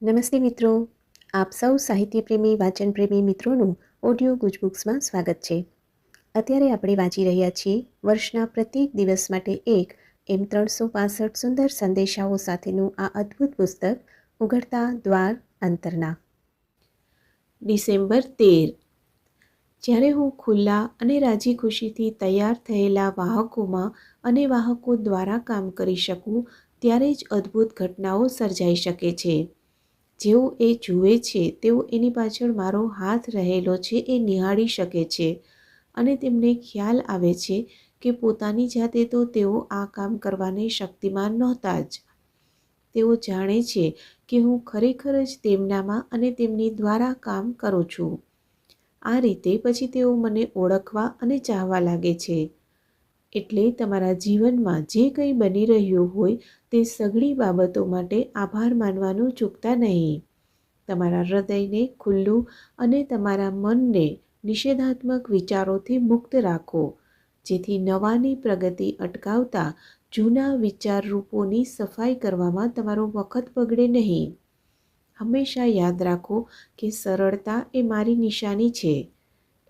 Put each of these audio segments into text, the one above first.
નમસ્તે મિત્રો, આપ સૌ સાહિત્ય પ્રેમી વાચન પ્રેમી મિત્રોનું ઓડિયો ગુજબુક્સમાં સ્વાગત છે. અત્યારે આપણે વાંચી રહ્યા છીએ વર્ષના પ્રત્યેક દિવસ માટે એક એમ 365 સુંદર સંદેશાઓ સાથેનું આ અદ્ભુત પુસ્તક ઉઘડતા દ્વાર અંતરના. ડિસેમ્બર 13. જ્યારે હું ખુલ્લા અને રાજી ખુશીથી તૈયાર થયેલા વાહકોમાં અને વાહકો દ્વારા કામ કરી શકું, ત્યારે જ અદ્ભુત ઘટનાઓ સર્જાઈ શકે છે. જેઓ એ જુએ છે તેઓ એની પાછળ મારો હાથ રહેલો છે એ નિહાળી શકે છે અને તેમને ખ્યાલ આવે છે કે પોતાની જાતે તો તેઓ આ કામ કરવાને શક્તિમાન નહોતા જ. તેઓ જાણે છે કે હું ખરેખર જ તેમનામાં અને તેમની દ્વારા કામ કરું છું. આ રીતે પછી તેઓ મને ઓળખવા અને ચાહવા લાગે છે. એટલે તમારા જીવનમાં જે કંઈ બની રહ્યું હોય તે સઘળી બાબતો માટે આભાર માનવાનું ચૂકતા નહીં. તમારા હૃદયને ખુલ્લું અને તમારા મનને નિષેધાત્મક વિચારોથી મુક્ત રાખો, જેથી નવાની પ્રગતિ અટકાવતા જૂના વિચારરૂપોની સફાઈ કરવામાં તમારો વખત બગડે નહીં. હંમેશા યાદ રાખો કે સરળતા એ મારી નિશાની છે.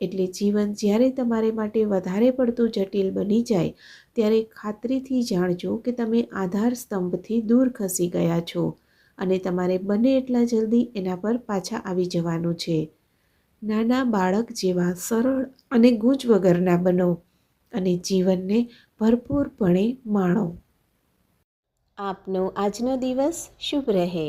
એટલે જીવન જ્યારે તમારે માટે વધારે પડતું જટિલ બની જાય ત્યારે ખાતરીથી જાણજો કે તમે આધાર સ્તંભથી દૂર ખસી ગયા છો અને તમારે બને એટલા જલ્દી એના પર પાછા આવી જવાનું છે. નાના બાળક જેવા સરળ અને ગૂંચ વગરના બનો અને જીવનને ભરપૂરપણે માણો. આપનો આજનો દિવસ શુભ રહે.